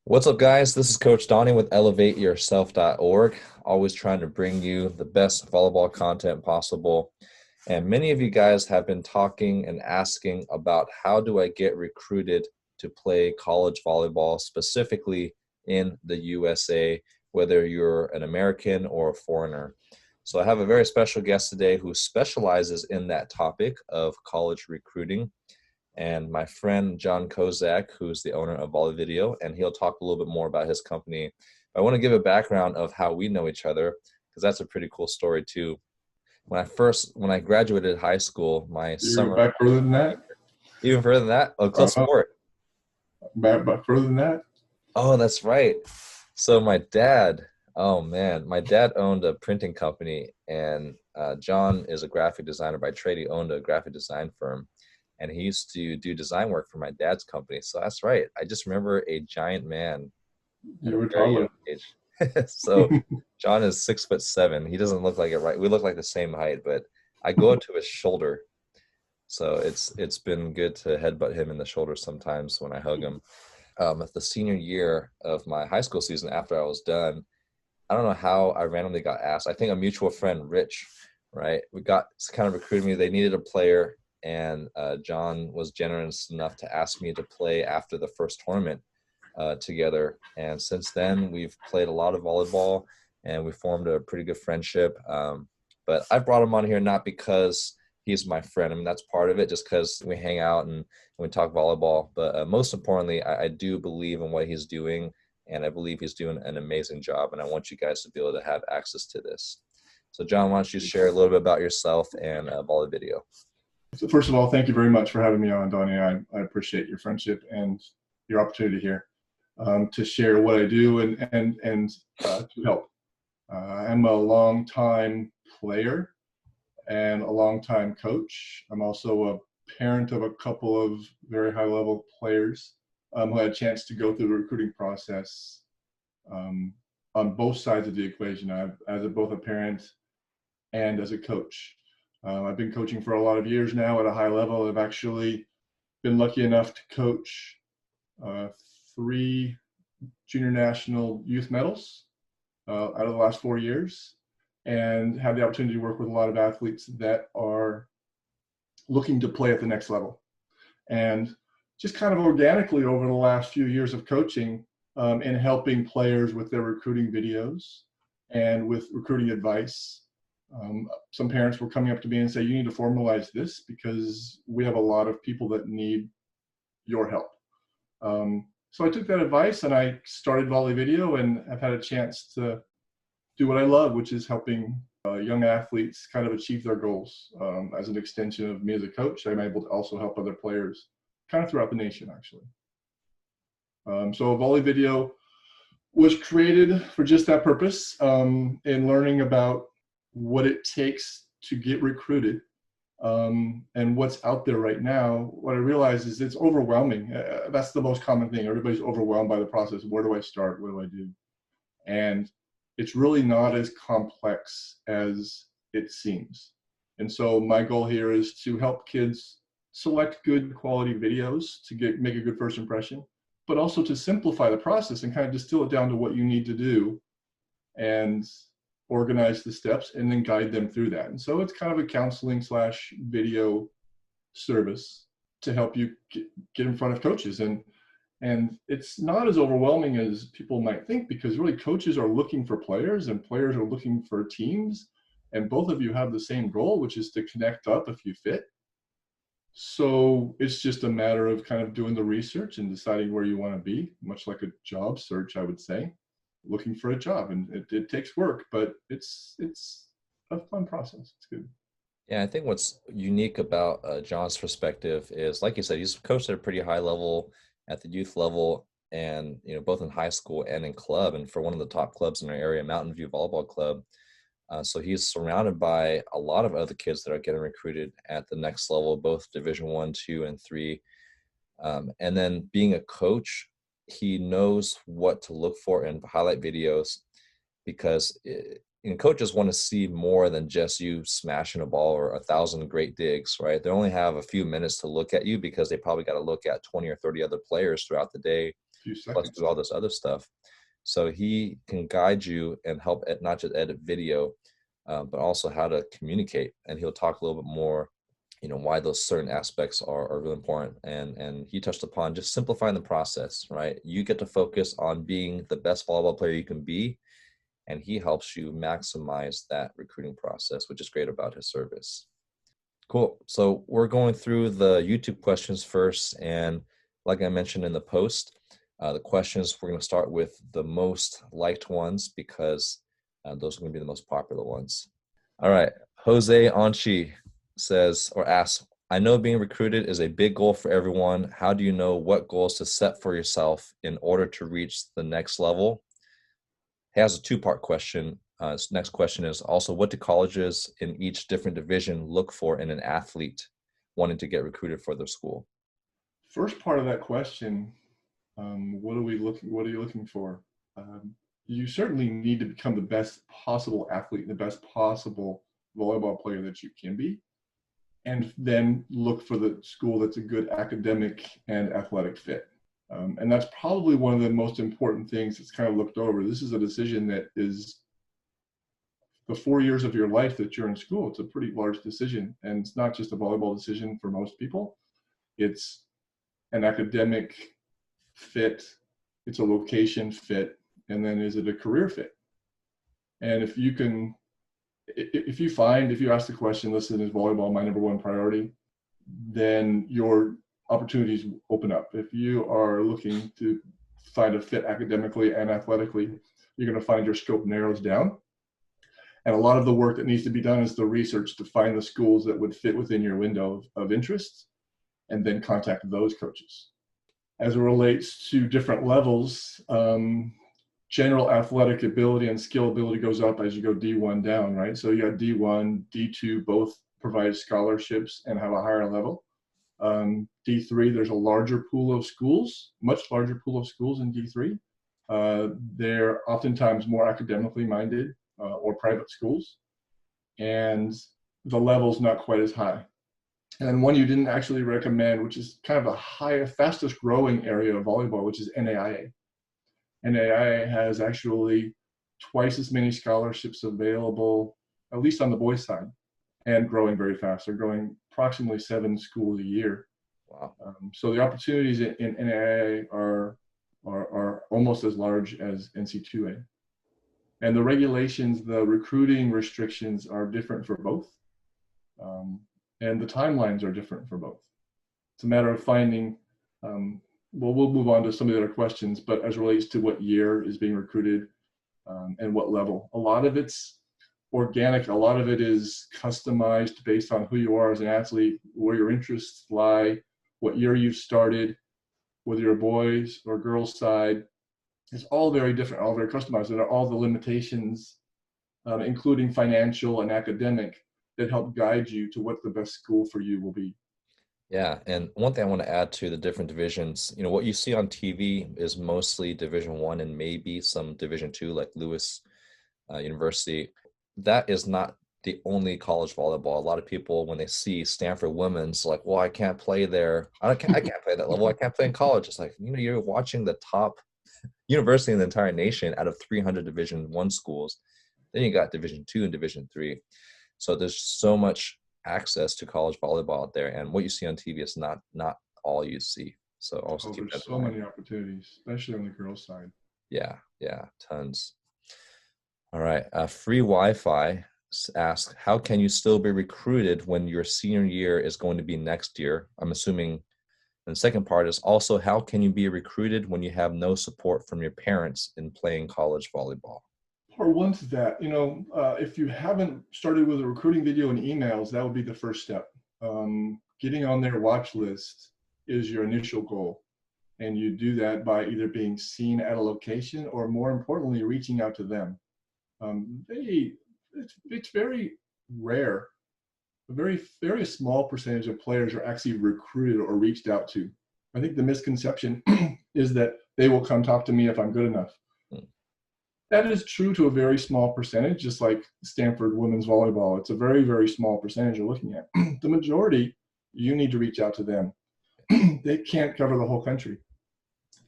What's up, guys? This is Coach Donnie with ElevateYourself.org. Always trying to bring you the best volleyball content possible. And many of you guys have been talking and asking about how do I get recruited to play college volleyball, specifically in the USA, whether you're an American or a foreigner. So I have a very special guest today who specializes in that topic of college recruiting, and my friend John Kozak, who's the owner of VolleyVideo, and he'll talk a little bit more about his company. I want to give a background of how we know each other, because that's a pretty cool story too. When I graduated high school, my You go summer, back further than that? even further than that, oh, close Uh-huh. sport. Back further than that? Oh, that's right. So oh man, my dad owned a printing company, and John is a graphic designer by trade. He owned a graphic design firm, and he used to do design work for my dad's company. So that's right. I just remember a giant man at You a were very young taller. age. So John is 6'7". He doesn't look like it, right? We look like the same height, but I go up to his shoulder. So it's been good to headbutt him in the shoulder sometimes when I hug him. At the senior year of my high school season, after I was done, I don't know how I randomly got asked. I think a mutual friend, Rich, right? We got kind of recruited me. They needed a player, and John was generous enough to ask me to play after the first tournament together. And since then, we've played a lot of volleyball, and we formed a pretty good friendship. But I brought him on here not because he's my friend. I mean, that's part of it, just because we hang out and we talk volleyball. But most importantly, I do believe in what he's doing, and I believe he's doing an amazing job. And I want you guys to be able to have access to this. So, John, why don't you share a little bit about yourself and VolleyVideo? So first of all, thank you very much for having me on, Donnie. I appreciate your friendship and your opportunity here to share what I do and to help. I'm a long-time player and a long-time coach. I'm also a parent of a couple of very high-level players who had a chance to go through the recruiting process um, on both sides of the equation. Both a parent and as a coach. I've been coaching for a lot of years now at a high level. I've actually been lucky enough to coach uh, 3 junior national youth medals out of the last 4 years, and had the opportunity to work with a lot of athletes that are looking to play at the next level. And just kind of organically over the last few years of coaching and helping players with their recruiting videos and with recruiting advice. Some parents were coming up to me and say, you need to formalize this because we have a lot of people that need your help. So I took that advice and I started VolleyVideo, and I've had a chance to do what I love, which is helping young athletes kind of achieve their goals. As an extension of me as a coach, I'm able to also help other players kind of throughout the nation, actually. So VolleyVideo was created for just that purpose, in learning about what it takes to get recruited and what's out there right now. What I realize is it's overwhelming. That's the most common thing. Everybody's overwhelmed by the process. Where do I start? What do I do? And it's really not as complex as it seems. And so my goal here is to help kids select good quality videos to make a good first impression, but also to simplify the process and kind of distill it down to what you need to do and organize the steps and then guide them through that. And so it's kind of a counseling / video service to help you get in front of coaches. And it's not as overwhelming as people might think, because really coaches are looking for players and players are looking for teams. And both of you have the same goal, which is to connect up if you fit. So it's just a matter of kind of doing the research and deciding where you want to be, much like a job search, I would say, looking for a job. And it takes work, but it's a fun process. It's good. Yeah, I think what's unique about John's perspective is, like you said, he's coached at a pretty high level at the youth level, and both in high school and in club, and for one of the top clubs in our area, Mountain View Volleyball Club. So he's surrounded by a lot of other kids that are getting recruited at the next level, both Division 1, 2, and 3. And then being a coach, he knows what to look for in highlight videos, because coaches want to see more than just you smashing a ball or 1,000 great digs, right? They only have a few minutes to look at you because they probably got to look at 20 or 30 other players throughout the day. few plus seconds. do all this other stuff. So he can guide you and help not just edit video, but also how to communicate. And he'll talk a little bit more, why those certain aspects are really important. And he touched upon just simplifying the process, right? You get to focus on being the best volleyball player you can be, and he helps you maximize that recruiting process, which is great about his service. Cool. So we're going through the YouTube questions first. And like I mentioned in the post, the questions, we're going to start with the most liked ones because those are going to be the most popular ones. All right. Jose Anchi says or asks, I know being recruited is a big goal for everyone. How do you know what goals to set for yourself in order to reach the next level? He has a two-part question. His next question is also, what do colleges in each different division look for in an athlete wanting to get recruited for their school? First part of that question, what are you looking for? You certainly need to become the best possible athlete, the best possible volleyball player that you can be, and then look for the school that's a good academic and athletic fit. And that's probably one of the most important things that's kind of looked over. This is a decision that is the 4 years of your life that you're in school. It's a pretty large decision, and it's not just a volleyball decision for most people. It's an academic fit, it's a location fit, and then is it a career fit? And if you ask the question, listen, is volleyball my number one priority? Then your opportunities open up. If you are looking to find a fit academically and athletically, you're going to find your scope narrows down. And a lot of the work that needs to be done is the research to find the schools that would fit within your window of interest, and then contact those coaches. As it relates to different levels, general athletic ability and skill ability goes up as you go D1 down, right? So you got D1, D2, both provide scholarships and have a higher level. D3, there's a larger pool of schools, much larger pool of schools in D3. They're oftentimes more academically minded or private schools, and the level's not quite as high. And then one you didn't actually recommend, which is kind of a fastest growing area of volleyball, which is NAIA. NAIA has actually twice as many scholarships available, at least on the boys' side, and growing very fast. They're growing approximately 7 schools a year. Wow. So the opportunities in NAIA are almost as large as NC2A. And the regulations, the recruiting restrictions are different for both. And the timelines are different for both. It's a matter of finding, we'll move on to some of the other questions, but as it relates to what year is being recruited and what level. A lot of it's organic, a lot of it is customized based on who you are as an athlete, where your interests lie, what year you've started, whether you're boys or girls side. It's all very different, all very customized. There are all the limitations, including financial and academic, that help guide you to what the best school for you will be. Yeah, and one thing I want to add to the different divisions, what you see on TV is mostly Division I and maybe some Division II, like Lewis University. That is not the only college volleyball. A lot of people, when they see Stanford women's, like, well, I can't play there. I can't play that level. I can't play in college. It's like, you're watching the top university in the entire nation out of 300 Division I schools. Then you got Division II and Division III. So there's so much access to college volleyball out there, and what you see on TV is not all you see. So also keep that There's in so mind. many opportunities, especially on the girls' side. Yeah, tons. All right. Free Wi-Fi asks, how can you still be recruited when your senior year is going to be next year? I'm assuming. And the second part is also, how can you be recruited when you have no support from your parents in playing college volleyball? Part one to that, if you haven't started with a recruiting video and emails, that would be the first step. Getting on their watch list is your initial goal. And you do that by either being seen at a location or, more importantly, reaching out to them. It's very rare. A very, very small percentage of players are actually recruited or reached out to. I think the misconception is that they will come talk to me if I'm good enough. That is true to a very small percentage, just like Stanford women's volleyball. It's a very, very small percentage you're looking at. The majority, you need to reach out to them. They can't cover the whole country.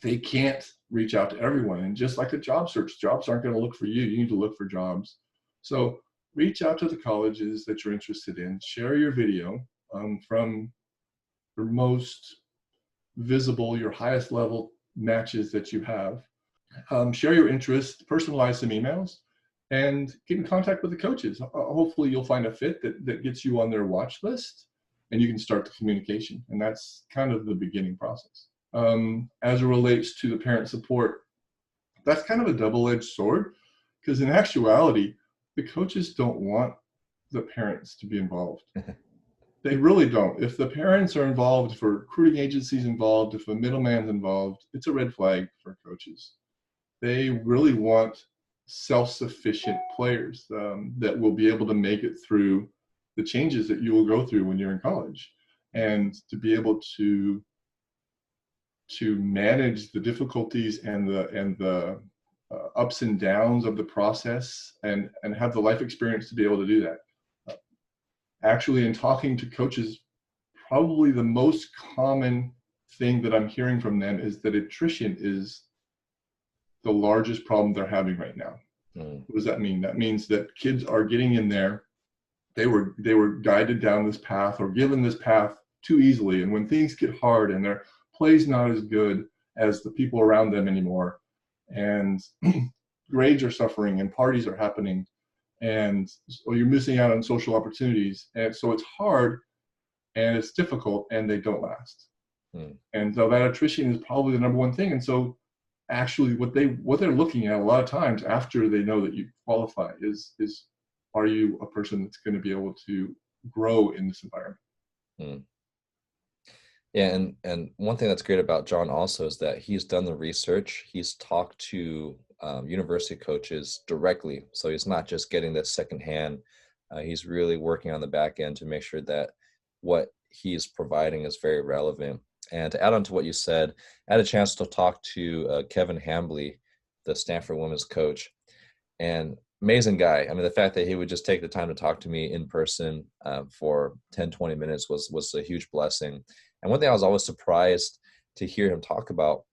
They can't reach out to everyone. And just like a job search, jobs aren't going to look for you. You need to look for jobs. So reach out to the colleges that you're interested in. Share your video from your most visible, your highest level matches that you have. Share your interests, personalize some emails, and get in contact with the coaches. Hopefully you'll find a fit that gets you on their watch list, and you can start the communication. And that's kind of the beginning process. As it relates to the parent support, that's kind of a double-edged sword, because in actuality, the coaches don't want the parents to be involved. They really don't. If the parents are involved, if a recruiting agency's involved, if a middleman's involved, it's a red flag for coaches. They really want self-sufficient players that will be able to make it through the changes that you will go through when you're in college, and to be able to manage the difficulties and the ups and downs of the process, and have the life experience to be able to do that. Actually, in talking to coaches, probably the most common thing that I'm hearing from them is that attrition is the largest problem they're having right now. What does that mean? That means that kids are getting in there. They were guided down this path or given this path too easily. And when things get hard and their play's not as good as the people around them anymore, and grades are suffering and parties are happening, and so you're missing out on social opportunities. And so it's hard and it's difficult, and they don't last. And so that attrition is probably the number one thing. And so actually what they're looking at a lot of times after they know that you qualify is are you a person that's going to be able to grow in this environment? Yeah, and one thing that's great about John also is that he's done the research. He's talked to university coaches directly, so he's not just getting this secondhand. He's really working on the back end to make sure that what he's providing is very relevant. And to add on to what you said, I had a chance to talk to Kevin Hambley, the Stanford women's coach, and amazing guy. I mean, the fact that he would just take the time to talk to me in person for 10, 20 minutes was a huge blessing. And one thing I was always surprised to hear him talk about,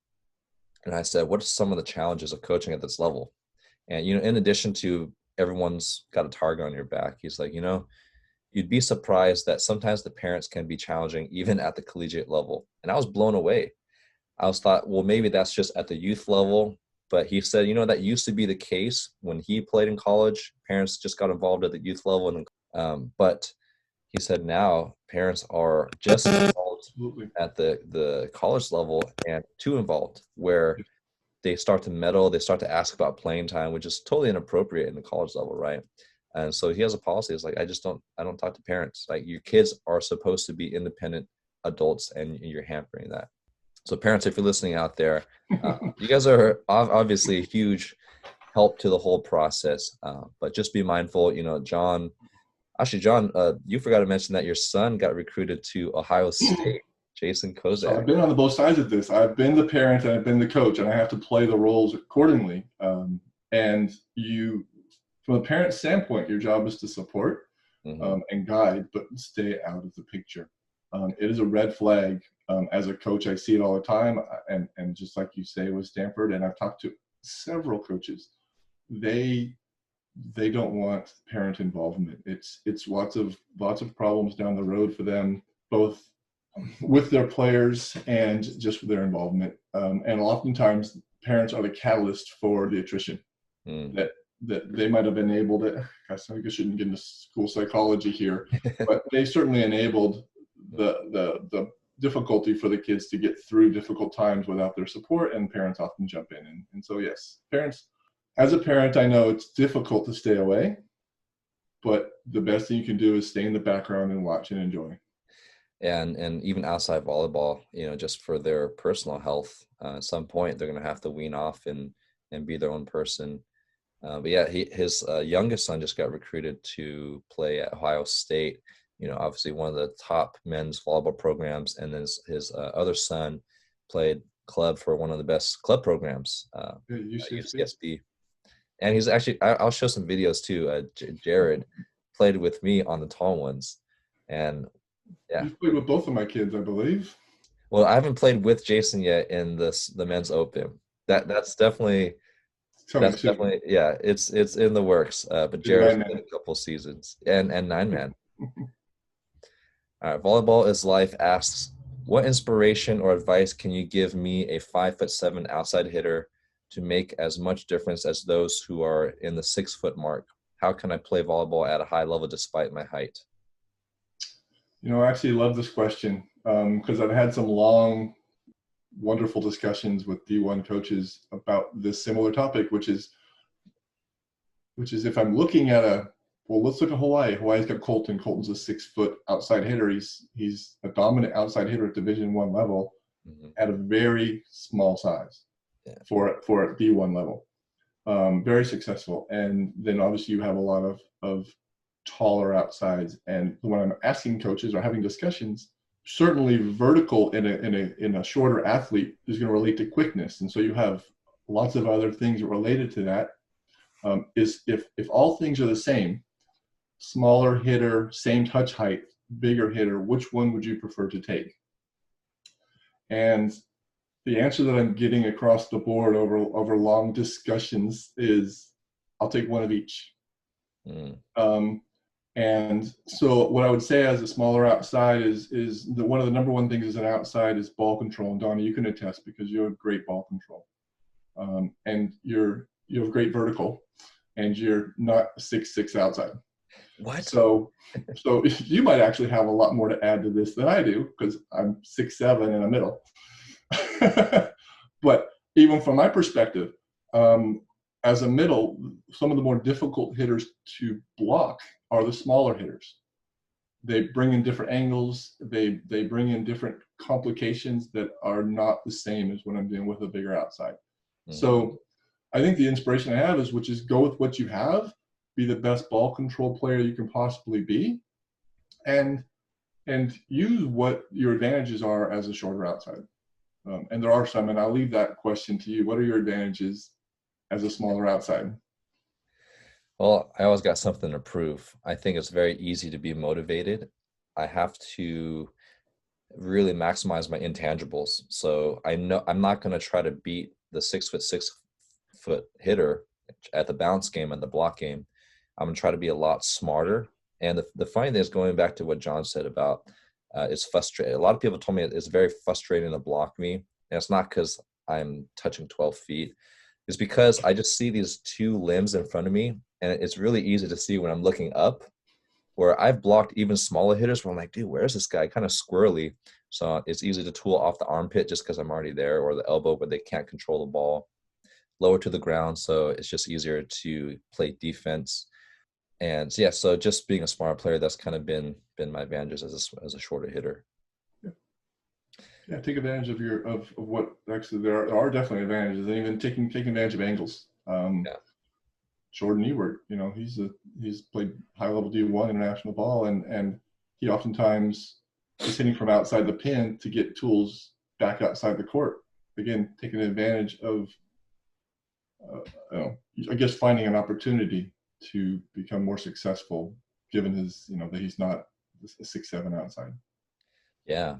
and I said, what are some of the challenges of coaching at this level? And, in addition to everyone's got a target on your back, he's like, you'd be surprised that sometimes the parents can be challenging even at the collegiate level. And I was blown away. I was thought, well, maybe that's just at the youth level. But he said, that used to be the case when he played in college. Parents just got involved at the youth level. But he said now parents are just involved at the college level, and too involved, where they start to meddle, they start to ask about playing time, which is totally inappropriate in the college level, right? And so he has a policy. It's like, I don't talk to parents. Like, your kids are supposed to be independent adults, and you're hampering that. So parents, if you're listening out there, you guys are obviously a huge help to the whole process. But just be mindful, John, you forgot to mention that your son got recruited to Ohio State, Jason Kozak. So I've been on both sides of this. I've been the parent and I've been the coach, and I have to play the roles accordingly. And from a parent standpoint, your job is to support and guide, but stay out of the picture. It is a red flag. As a coach, I see it all the time. And just like you say with Stanford, and I've talked to several coaches, they don't want parent involvement. It's lots of problems down the road for them, both with their players and just with their involvement. And oftentimes parents are the catalyst for the attrition that they might have enabled it. I shouldn't get into school psychology here, but they certainly enabled the difficulty for the kids to get through difficult times without their support, and parents often jump in. And so, yes, parents, as a parent, I know it's difficult to stay away, but the best thing you can do is stay in the background and watch and enjoy. And even outside volleyball, just for their personal health, at some point they're going to have to wean off and be their own person. But yeah, his youngest son just got recruited to play at Ohio State, obviously one of the top men's volleyball programs. And then his other son played club for one of the best club programs, UCSB. And he's actually, I'll show some videos too. Jared played with me on the tall ones. And yeah. You've played with both of my kids, I believe. Well, I haven't played with Jason yet in the men's open. That's definitely Coming soon. yeah, it's in the works. But To the Jared's nine played man. a couple seasons and nine man. All right, Volleyball is Life asks, what inspiration or advice can you give me, a 5'7" outside hitter, to make as much difference as those who are in the 6 foot mark? How can I play volleyball at a high level despite my height? I actually love this question because I've had some long, wonderful discussions with D1 coaches about this similar topic, which is if I'm looking at let's look at Hawaii. Hawaii's got Colton. Colton's a 6 foot outside hitter. He's a dominant outside hitter at Division I level Mhm. at a very small size Yeah. for a D1 level. Very successful. And then obviously you have a lot of taller outsides. And when I'm asking coaches or having discussions, certainly vertical in a shorter athlete is going to relate to quickness. And so you have lots of other things related to that. Is if all things are the same, smaller hitter, same touch height, bigger hitter, which one would you prefer to take? And the answer that I'm getting across the board over long discussions is I'll take one of each. Mm. And so what I would say as a smaller outside is one of the number one things as an outside is ball control. And Donnie, you can attest because you have great ball control, and you have great vertical, and you're not 6'6" outside. What? So you might actually have a lot more to add to this than I do because I'm 6'7" in the middle. But even from my perspective, as a middle, some of the more difficult hitters to block are the smaller hitters. They bring in different angles. They bring in different complications that are not the same as when I'm dealing with a bigger outside. Mm-hmm. So I think the inspiration I have is which is go with what you have, be the best ball control player you can possibly be, and use what your advantages are as a shorter outside. And there are some, and I'll leave that question to you. What are your advantages as a smaller outside? Well, I always got something to prove. I think it's very easy to be motivated. I have to really maximize my intangibles. So I know I'm not going to try to beat the 6'6" hitter at the bounce game and the block game. I'm going to try to be a lot smarter. And the funny thing is, going back to what John said about it's frustrating. A lot of people told me it's very frustrating to block me. And it's not because I'm touching 12 feet. It's because I just see these two limbs in front of me. And it's really easy to see when I'm looking up, where I've blocked even smaller hitters where I'm like, dude, where's this guy? Kind of squirrely. So it's easy to tool off the armpit just because I'm already there, or the elbow where they can't control the ball, lower to the ground. So it's just easier to play defense. And so, yeah, so just being a smart player, that's kind of been my advantages as a shorter hitter. Yeah, take advantage of what actually there are definitely advantages, and even taking advantage of angles. Yeah. Jordan Ewert, he's played high level D1 international ball, and he oftentimes is hitting from outside the pin to get tools back outside the court. Again, taking advantage of, I guess, finding an opportunity to become more successful, given his, that he's not a 6'7" outside. Yeah.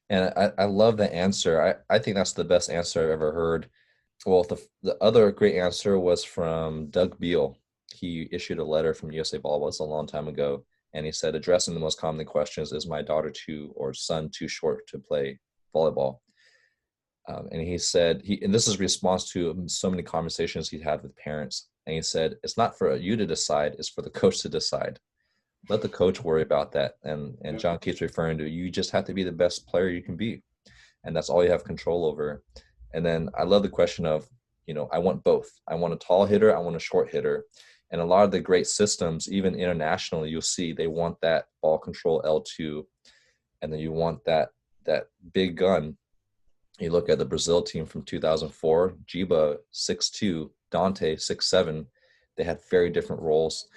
And I love the answer. I think that's the best answer I've ever heard. Well, the other great answer was from Doug Beal. He issued a letter from USA Volleyball. It's a long time ago. And he said, addressing the most common questions, is my daughter too, or son too short to play volleyball? And he said, and this is a response to so many conversations he'd had with parents. And he said, it's not for you to decide, it's for the coach to decide. Let the coach worry about that. And Yeah. John keeps referring to, you just have to be the best player you can be. And that's all you have control over. And then I love the question of, I want both. I want a tall hitter, I want a short hitter. And a lot of the great systems, even internationally, you'll see they want that ball control L2, and then you want that big gun. You look at the Brazil team from 2004, Giba 6'2", Dante 6'7". They had very different roles,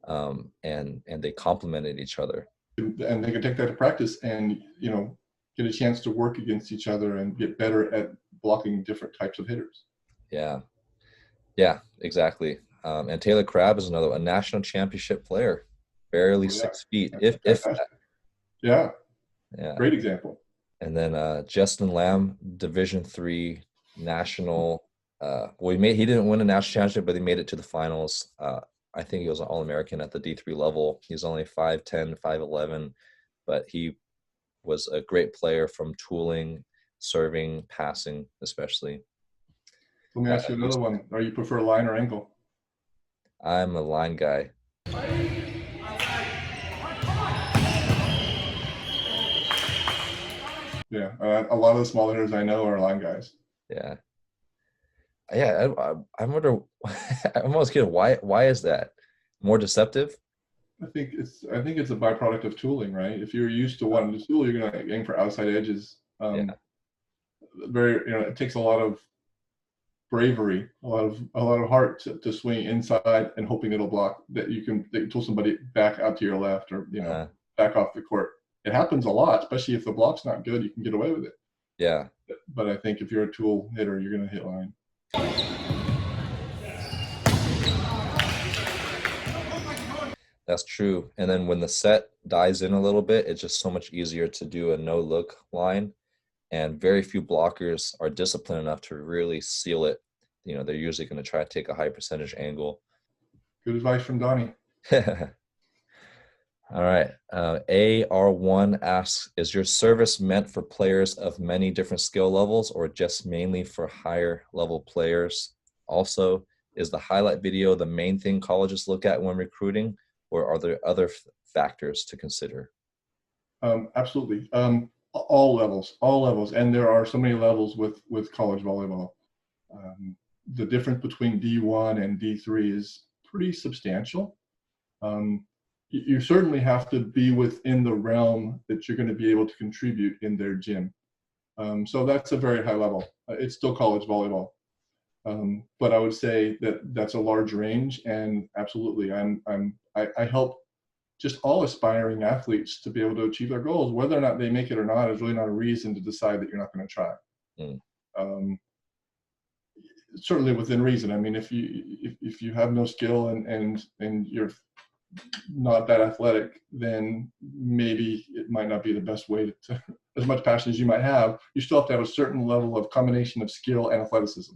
and they complemented each other. And they can take that to practice and get a chance to work against each other and get better at blocking different types of hitters. Yeah, exactly. And Taylor Crabb is a national championship player, barely Oh, yeah. 6 feet, That's if that. fantastic. Yeah, Yeah. great example. And then Justin Lamb, Division III national Well, he didn't win a national championship, but he made it to the finals. I think he was an All-American at the D3 level. He's only 5'10", 5'11", but he was a great player from tooling, serving, passing, especially. Let me ask you another one. Are you prefer line or ankle? I'm a line guy. Yeah, a lot of the small hitters I know are line guys. Yeah. Yeah, I wonder. I'm almost kidding. Why is that? More deceptive? I think it's a byproduct of tooling, right? If you're used to wanting to tool, you're gonna aim for outside edges. Yeah. It takes a lot of bravery, a lot of heart to swing inside and hoping it'll block, that you can tool somebody back out to your left, or back off the court. It happens a lot, especially if the block's not good. You can get away with it. Yeah. But I think if you're a tool hitter, you're gonna hit line. That's true. And then when the set dies in a little bit, it's just so much easier to do a no-look line. And very few blockers are disciplined enough to really seal it. They're usually going to try to take a high percentage angle. Good advice from Donnie. All right. AR1 asks, is your service meant for players of many different skill levels or just mainly for higher level players? Also, is the highlight video the main thing colleges look at when recruiting, or are there other factors to consider? Absolutely. All levels. And there are so many levels with college volleyball. The difference between D1 and D3 is pretty substantial. You certainly have to be within the realm that you're going to be able to contribute in their gym. So that's a very high level. It's still college volleyball. But I would say that that's a large range, and absolutely, I help just all aspiring athletes to be able to achieve their goals. Whether or not they make it or not is really not a reason to decide that you're not going to try. Certainly within reason. I mean, if you have no skill and you're not that athletic, then maybe it might not be the best way to as much passion as you might have, you still have to have a certain level of combination of skill and athleticism.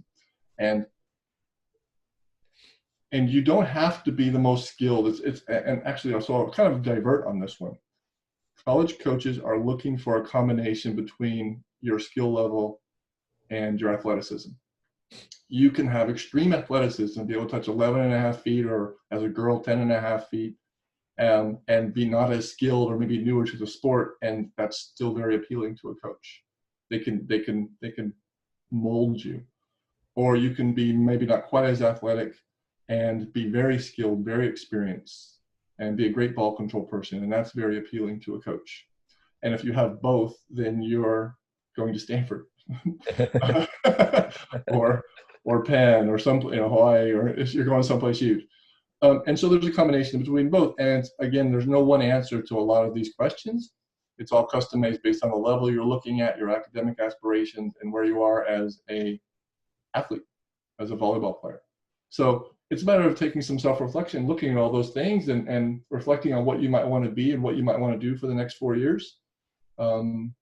And you don't have to be the most skilled. And actually, so I'll kind of divert on this one. College coaches are looking for a combination between your skill level and your athleticism. You can have extreme athleticism, be able to touch 11.5 feet, or as a girl, 10.5 feet, and be not as skilled or maybe newer to the sport, and that's still very appealing to a coach. They can mold you. Or you can be maybe not quite as athletic and be very skilled, very experienced, and be a great ball control person, and that's very appealing to a coach. And if you have both, then you're going to Stanford or Penn or some Hawaii, or if you're going someplace huge. And so there's a combination between both. And again, there's no one answer to a lot of these questions. It's all customized based on the level you're looking at, your academic aspirations, and where you are as a athlete, as a volleyball player. So it's a matter of taking some self-reflection, looking at all those things, and reflecting on what you might want to be and what you might want to do for the next 4 years. And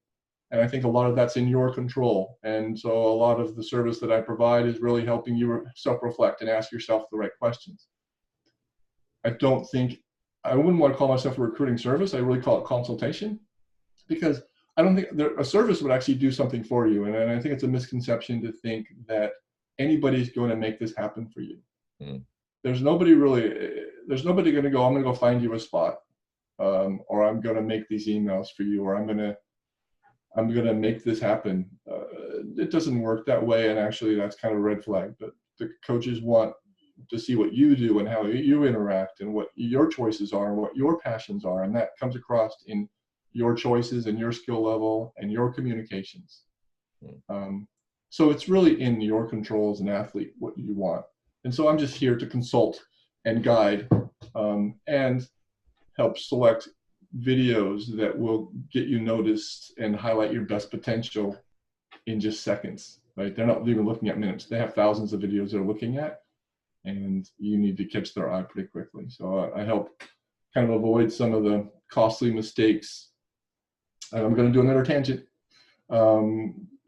I think a lot of that's in your control. And so a lot of the service that I provide is really helping you self-reflect and ask yourself the right questions. I wouldn't want to call myself a recruiting service. I really call it consultation, because I don't think a service would actually do something for you. And I think it's a misconception to think that anybody's going to make this happen for you. There's nobody going to go, I'm going to go find you a spot, or I'm going to make these emails for you, or I'm going to make this happen. It doesn't work that way. And actually that's kind of a red flag, but the coaches want to see what you do and how you interact and what your choices are and what your passions are. And that comes across in your choices and your skill level and your communications. So it's really in your control as an athlete what you want. And so I'm just here to consult and guide and help select videos that will get you noticed and highlight your best potential in just seconds, right? They're not even looking at minutes. They have thousands of videos they're looking at, and you need to catch their eye pretty quickly. So I help kind of avoid some of the costly mistakes. I'm going to do another tangent.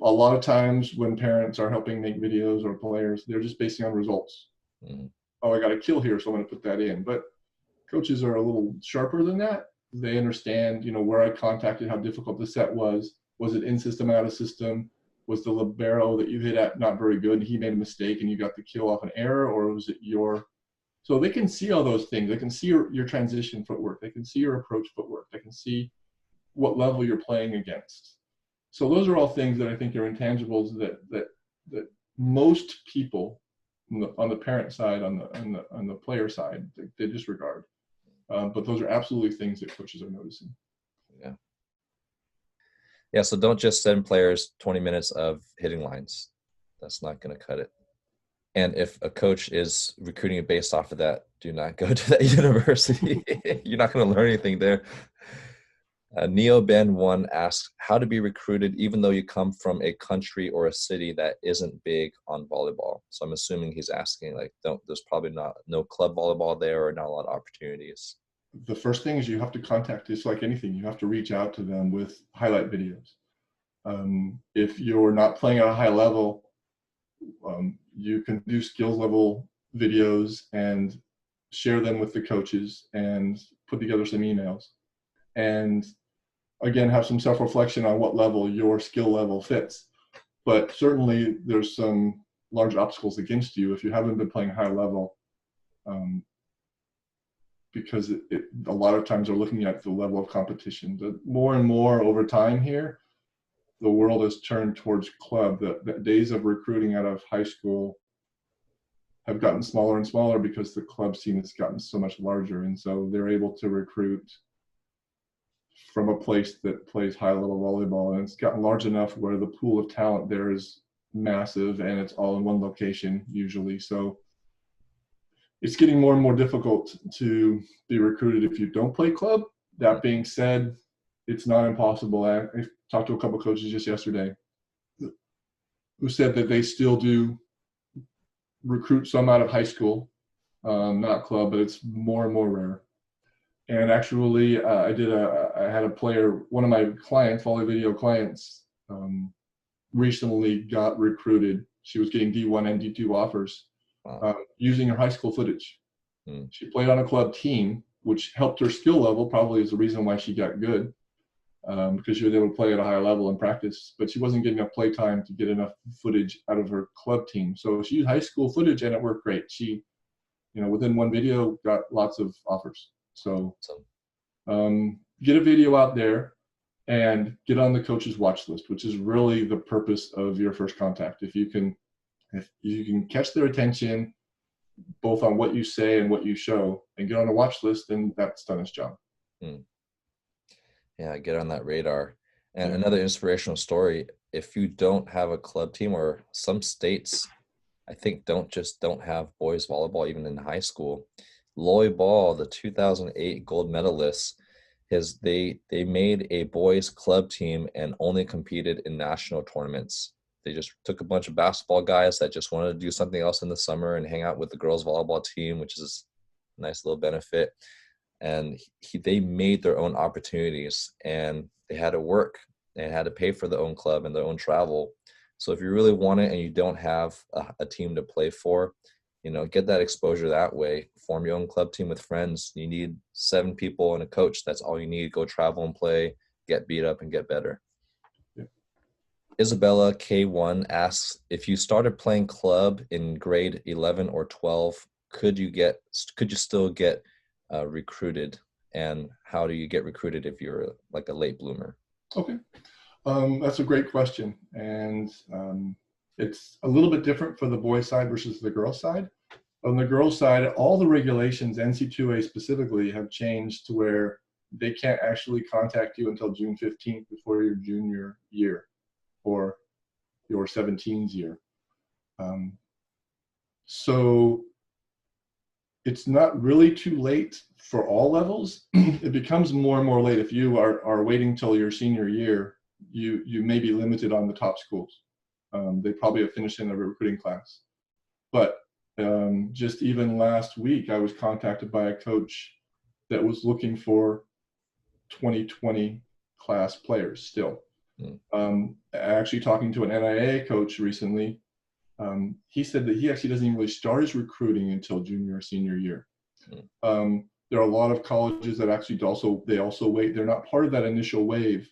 a lot of times when parents are helping make videos or players, they're just basing on results. Mm-hmm. Oh, I got a kill here, so I'm going to put that in. But coaches are a little sharper than that. They understand, where I contacted, how difficult the set was. Was it in system, out of system? Was the libero that you hit at not very good and he made a mistake and you got the kill off an error, or was it your? So they can see all those things. They can see your transition footwork. They can see your approach footwork. They can see what level you're playing against. So those are all things that I think are intangibles that most people on the parent side, on the player side, they disregard. But those are absolutely things that coaches are noticing. Yeah. Yeah. So don't just send players 20 minutes of hitting lines. That's not going to cut it. And if a coach is recruiting based off of that, do not go to that university. You're not going to learn anything there. Neo Ben 1 asks how to be recruited even though you come from a country or a city that isn't big on volleyball. So I'm assuming he's asking there's probably no club volleyball there or not a lot of opportunities. The first thing is you have to contact, it's like anything, you have to reach out to them with highlight videos. If you're not playing at a high level, you can do skills level videos and share them with the coaches and put together some emails. And again, have some self-reflection on what level your skill level fits. But certainly there's some large obstacles against you if you haven't been playing high level, because a lot of times they're looking at the level of competition. The more and more over time here, the world has turned towards club. The days of recruiting out of high school have gotten smaller and smaller because the club scene has gotten so much larger. And so they're able to recruit from a place that plays high level volleyball, and it's gotten large enough where the pool of talent there is massive and it's all in one location usually. So it's getting more and more difficult to be recruited if you don't play club. That being said, it's not impossible. I talked to a couple of coaches just yesterday who said that they still do recruit some out of high school, not club, but it's more and more rare. And actually, I had a player, one of my clients, VolleyVideo clients, recently got recruited. She was getting D1 and D2 offers. Wow. Using her high school footage. She played on a club team, which helped her skill level, probably is the reason why she got good, because she was able to play at a higher level in practice, but she wasn't getting enough play time to get enough footage out of her club team. So she used high school footage and it worked great. She, within one video, got lots of offers. So get a video out there and get on the coach's watch list, which is really the purpose of your first contact. If you can catch their attention, both on what you say and what you show, and get on a watch list, then that's done its job. Yeah, get on that radar. And another inspirational story, if you don't have a club team, or some states, I think don't have boys volleyball even in high school. VolleyBall, the 2008 gold medalists, they made a boys club team and only competed in national tournaments. They just took a bunch of basketball guys that just wanted to do something else in the summer and hang out with the girls volleyball team, which is a nice little benefit. And they made their own opportunities, and they had to work and had to pay for their own club and their own travel. So if you really want it and you don't have a team to play for, get that exposure that way. Form your own club team with friends. You need 7 people and a coach. That's all you need. Go travel and play, get beat up and get better. Yeah. Isabella K1 asks, if you started playing club in grade 11 or 12, could you still get recruited? And how do you get recruited if you're like a late bloomer? Okay. That's a great question. And it's a little bit different for the boys side versus the girls side. On the girls side, all the regulations, NC2A specifically, have changed to where they can't actually contact you until June 15th before your junior year or your 17's year. So it's not really too late for all levels. It becomes more and more late. If you are waiting till your senior year, you may be limited on the top schools. They probably have finished in a recruiting class. But just even last week, I was contacted by a coach that was looking for 2020 class players still. Mm. Actually talking to an NIA coach recently, he said that he actually doesn't even really start his recruiting until junior or senior year. There are a lot of colleges that actually also wait. They're not part of that initial wave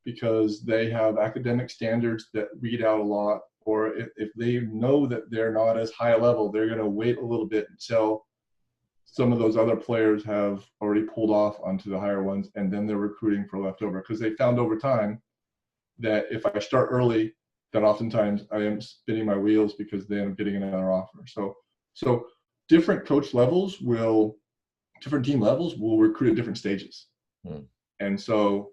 because they have academic standards that read out a lot, or if they know that they're not as high a level, they're going to wait a little bit until some of those other players have already pulled off onto the higher ones, and then they're recruiting for leftover, because they found over time that if I start early, that oftentimes I am spinning my wheels because they end up getting another offer. So different different team levels will recruit at different stages. And so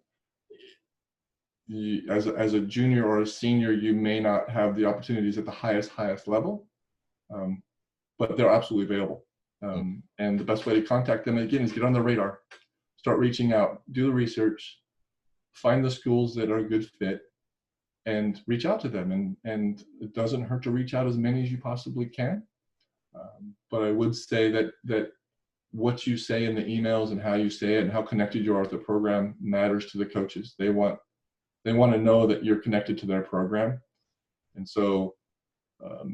as a junior or a senior, you may not have the opportunities at the highest level, but they're absolutely available. And the best way to contact them, again, is get on their radar, start reaching out, do the research, find the schools that are a good fit, and reach out to them. And it doesn't hurt to reach out as many as you possibly can. But I would say that what you say in the emails and how you say it and how connected you are with the program matters to the coaches. They want to know that you're connected to their program. And so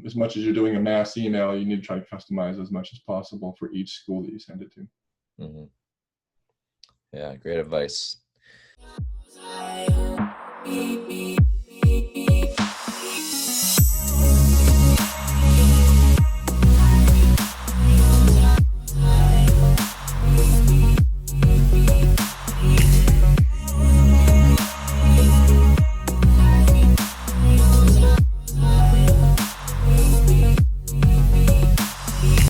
as much as you're doing a mass email, you need to try to customize as much as possible for each school that you send it to. Yeah, great advice.